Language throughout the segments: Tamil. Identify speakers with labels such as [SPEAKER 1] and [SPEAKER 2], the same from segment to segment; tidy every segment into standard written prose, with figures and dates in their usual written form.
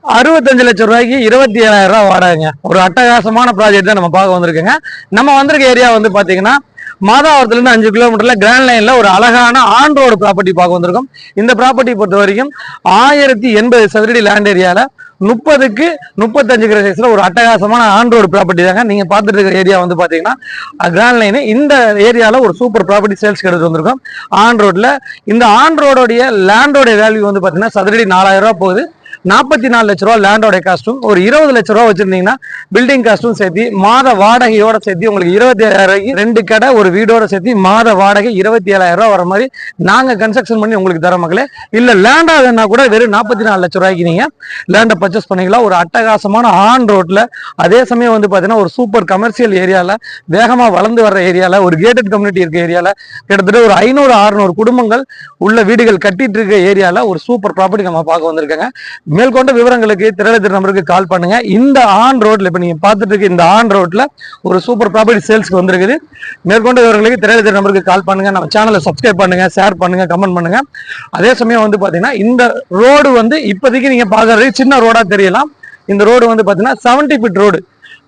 [SPEAKER 1] 65 லட்சம் ரூபாய்க்கு 27,000 ரூபாய் வாடகைங்க. ஒரு அட்டகாசமான ப்ராஜெக்ட் தான் நம்ம பார்க்க வந்திருக்கோங்க. நம்ம வந்திருக்க ஏரியா வந்து பாத்தீங்கன்னா மாதாவரத்துல இருந்து 5 கிலோமீட்டர்ல கிராண்ட் லைன்ல ஒரு அழகான ஆன் ரோடு ப்ராப்பர்ட்டி பார்க்க வந்திருக்கோம். இந்த ப்ராப்பர்ட்டி பொறுத்த வரைக்கும் 1080 சதுரடி லேண்ட் ஏரியால 30க்கு 35 சைஸ்ல ஒரு அட்டகாசமான ஆன் ரோடு ப்ராப்பர்ட்டி தாங்க. நீங்க பார்த்துட்டு இருக்கிற ஏரியா வந்து பாத்தீங்கன்னா கிராண்ட் லைன். இந்த ஏரியால ஒரு சூப்பர் ப்ராப்பர்ட்டி சேல்ஸ் எடுத்து வந்திருக்கோம் ஆன் ரோட்ல. இந்த ஆன் ரோடோடைய லேண்டோட வேல்யூ வந்து பாத்தீங்கன்னா சதுரடி 4,000 ரூபாய் போகுது. 44 லட்ச ரூபா லேண்டோட காஸ்ட்டும் ஒரு 20 லட்ச ரூபா வச்சிருந்தீங்கன்னா பில்டிங் காஸ்ட்டும் சேர்த்து மாத வாடகையோட சேர்த்து உங்களுக்கு 27,000 ரூபாய்க்கு 2 கடை ஒரு வீடோட சேர்த்து மாத வாடகை 27,000 ரூபாய் வர மாதிரி நாங்க கன்ஸ்ட்ரக்ஷன் பண்ணி உங்களுக்கு தர மக்களே. இல்ல லேண்டா வேணா கூட வெறும் 44 லட்ச ரூபாய்க்கு நீங்க லேண்டை பர்ச்சேஸ் பண்ணிக்கலாம். ஒரு அட்டகாசமான ஆன் ரோட்ல, அதே சமயம் வந்து பாத்தீங்கன்னா ஒரு சூப்பர் கமர்ஷியல் ஏரியால, வேகமா வளர்ந்து வர்ற ஏரியால, ஒரு கேட்டட் கம்யூனிட்டி இருக்க ஏரியால, கிட்டத்தட்ட ஒரு 500-600 குடும்பங்கள் உள்ள வீடுகள் கட்டிட்டு இருக்க ஏரியால ஒரு சூப்பர் ப்ராப்பர்ட்டி நம்ம பார்க்க வந்திருக்காங்க. மேற்கொண்ட விவரங்களுக்கு திரையரங்கு நம்பருக்கு கால் பண்ணுங்க. இந்த ஆன் ரோட்ல இப்ப நீங்க பார்த்துட்டு இருக்க இந்த ஆன் ரோட்ல ஒரு சூப்பர் ப்ராப்பர்ட்டி சேல்ஸ்க்கு வந்திருக்குது. மேற்கொண்ட விவரங்களுக்கு திரையரங்கு நம்பருக்கு கால் பண்ணுங்க. நம்ம சேனலை சப்ஸ்கிரைப் பண்ணுங்க, ஷேர் பண்ணுங்க, கமெண்ட் பண்ணுங்க. அதே சமயம் வந்து பாத்தீங்கன்னா இந்த ரோடு வந்து இப்போதைக்கு நீங்க பாக்குறது சின்ன ரோடா தெரியலாம். இந்த ரோடு வந்து பாத்தீங்கன்னா 70 ஃபீட் ரோடு.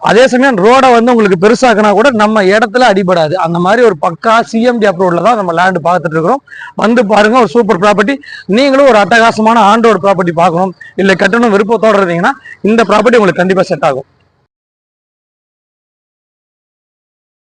[SPEAKER 1] அதே சமயம் ரோட வந்து உங்களுக்கு பெருசாக்குனா கூட நம்ம இடத்துல அடிபடாது. அந்த மாதிரி ஒரு பக்கா சிஎம்டி அப்ரோட்ல தான் நம்ம லேண்ட் பார்த்துட்டு இருக்கிறோம். வந்து பாருங்க, ஒரு சூப்பர் ப்ராப்பர்ட்டி. நீங்களும் ஒரு அட்டகாசமான ஆன் ரோடு ப்ராப்பர்ட்டி பார்க்கணும், இல்லை கட்டணும் விருப்பத்தோட இருந்தீங்கன்னா இந்த ப்ராப்பர்ட்டி உங்களுக்கு கண்டிப்பா செட் ஆகும்.